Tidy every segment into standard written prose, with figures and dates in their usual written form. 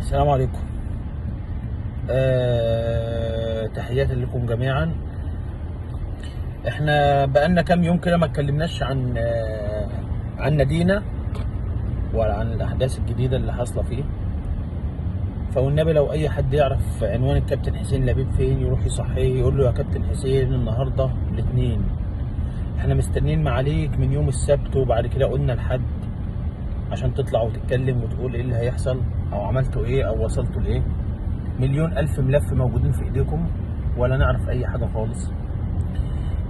السلام عليكم. تحياتي لكم جميعا. احنا بقالنا كام يوم كده ما اتكلمناش عن نادينا ولا عن الاحداث الجديده اللي حاصله فيه. فوالنبي لو اي حد يعرف عنوان الكابتن حسين لبيب فين يروح يصحيه، يقول له يا كابتن حسين النهارده الاثنين، احنا مستنيين معاليك من يوم السبت، وبعد كده قلنا الحد عشان تطلع وتتكلم وتقول ايه اللي هيحصل او عملتوا ايه او وصلتوا لايه. مليون الف ملف موجودين في ايديكم ولا نعرف اي حاجه خالص.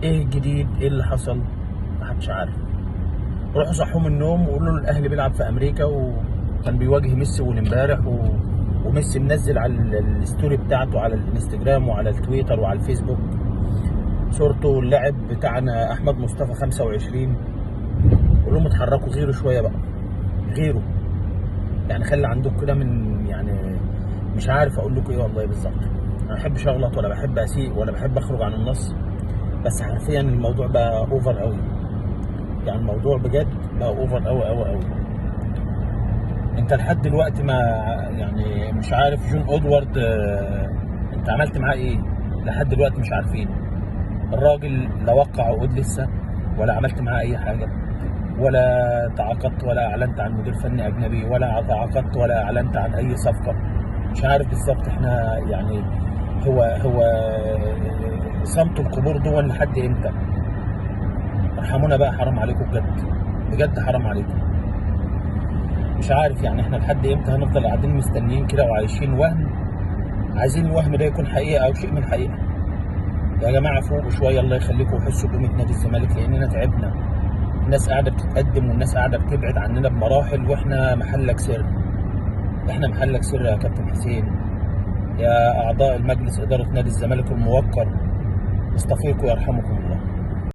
ايه الجديد؟ ايه اللي حصل؟ محدش عارف. روحوا صحوا من النوم وقولوا له الاهلي بيلعب في امريكا وكان بيواجه ميسي امبارح وميسي منزل على الستوري بتاعته على الانستجرام وعلى التويتر وعلى الفيسبوك صورته اللاعب بتاعنا احمد مصطفى 25. قول لهم اتحركوا، غيروا شويه بقى، غيروا يعني. خلي عندكم كده من يعني مش عارف اقول لكم ايه والله بالظبط. انا ما بحبش اغلط ولا بحب اسيء ولا بحب اخرج عن النص، بس حرفيا الموضوع بقى اوفر قوي. يعني الموضوع بجد بقى اوفر قوي قوي قوي. انت لحد دلوقتي ما يعني مش عارف جون اودوارد انت عملت معاه ايه؟ لحد دلوقتي مش عارفين. الراجل لا وقع عقود لسه ولا عملت معاه اي حاجه، ولا تعاقدت ولا اعلنت عن مدير فني اجنبي، ولا تعاقدت ولا اعلنت عن اي صفقه. مش عارف بالظبط احنا يعني هو صمت القبور دول لحد امتى؟ ارحمونا بقى، حرام عليكم بجد، بجد حرام عليكم. مش عارف يعني احنا لحد امتى هنفضل قاعدين مستنيين كده وعايشين وهم، عايزين الوهم ده يكون حقيقه او شيء من الحقيقه. يا جماعه فوقوا شويه، الله يخليكم، وحسوا بقيمه نادي الزمالك، لاننا تعبنا. الناس قاعده بتتقدم والناس قاعده بتبعد عننا بمراحل، واحنا محلك سر. احنا محلك سر يا كابتن حسين. يا اعضاء المجلس اداره نادي الزمالك الموقر، استفيقوا يرحمكم الله.